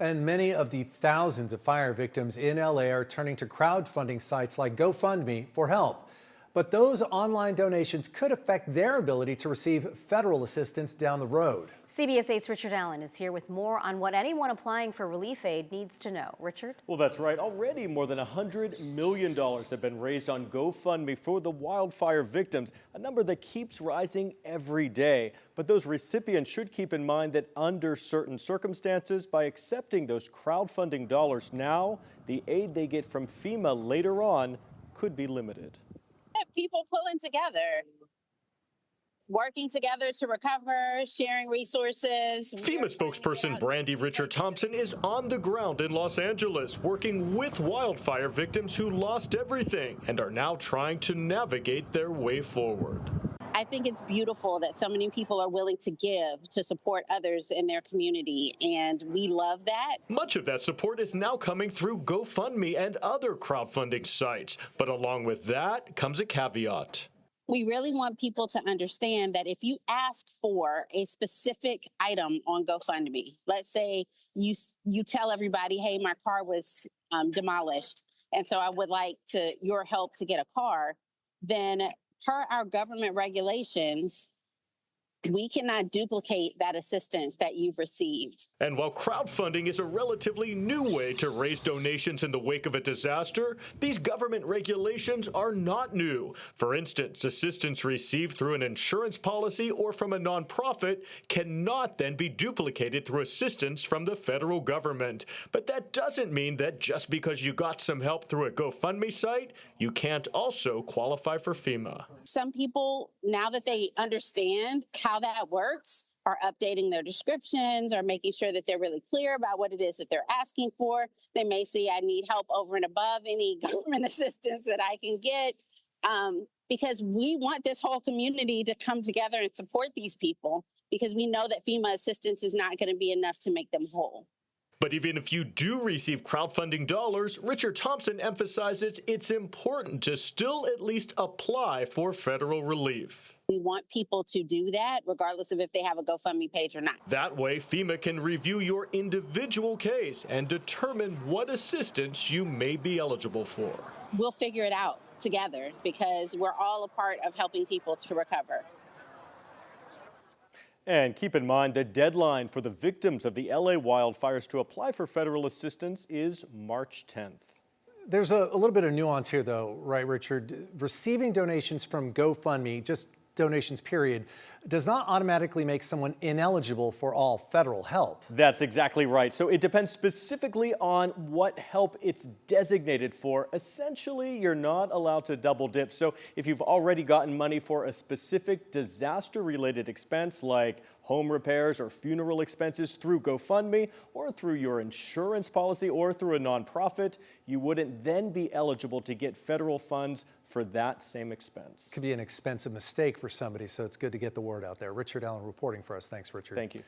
And many of the thousands of fire victims in LA are turning to crowdfunding sites like GoFundMe for help. But those online donations could affect their ability to receive federal assistance down the road. CBS 8's Richard Allen is here with more on what anyone applying for relief aid needs to know. Richard? Well, that's right. Already more than $100 million have been raised on GoFundMe for the wildfire victims, a number that keeps rising every day. But those recipients should keep in mind that under certain circumstances, by accepting those crowdfunding dollars now, the aid they get from FEMA later on could be limited. People pulling together, working together to recover, sharing resources. FEMA spokesperson Brandy Richard-Thompson is on the ground in Los Angeles, working with wildfire victims who lost everything and are now trying to navigate their way forward. I think it's beautiful that so many people are willing to give to support others in their community, and we love that. Much of that support is now coming through GoFundMe and other crowdfunding sites. But along with that comes a caveat. We really want people to understand that if you ask for a specific item on GoFundMe, let's say you tell everybody, hey, my car was demolished, and so I would like your help to get a car, then per our government regulations, we cannot duplicate that assistance that you've received. And while crowdfunding is a relatively new way to raise donations in the wake of a disaster, these government regulations are not new. For instance, assistance received through an insurance policy or from a nonprofit cannot then be duplicated through assistance from the federal government. But that doesn't mean that just because you got some help through a GoFundMe site, you can't also qualify for FEMA. Some people, now that they understand how that works, are updating their descriptions or making sure that they're really clear about what it is that they're asking for. They may say, I need help over and above any government assistance that I can get, because we want this whole community to come together and support these people, because we know that FEMA assistance is not going to be enough to make them whole. But even if you do receive crowdfunding dollars, Richard-Thompson emphasizes it's important to still at least apply for federal relief. We want people to do that regardless of if they have a GoFundMe page or not. That way, FEMA can review your individual case and determine what assistance you may be eligible for. We'll figure it out together because we're all a part of helping people to recover. And keep in mind, the deadline for the victims of the LA wildfires to apply for federal assistance is March 10th. There's a little bit of nuance here, though, right, Richard? Receiving donations from GoFundMe, just donations period, does not automatically make someone ineligible for all federal help. That's exactly right. So it depends specifically on what help it's designated for. Essentially, you're not allowed to double dip. So if you've already gotten money for a specific disaster-related expense like home repairs or funeral expenses through GoFundMe or through your insurance policy or through a nonprofit, you wouldn't then be eligible to get federal funds for that same expense. Could be an expensive mistake for somebody, so it's good to get the word out there. Richard Allen reporting for us. Thanks, Richard. Thank you.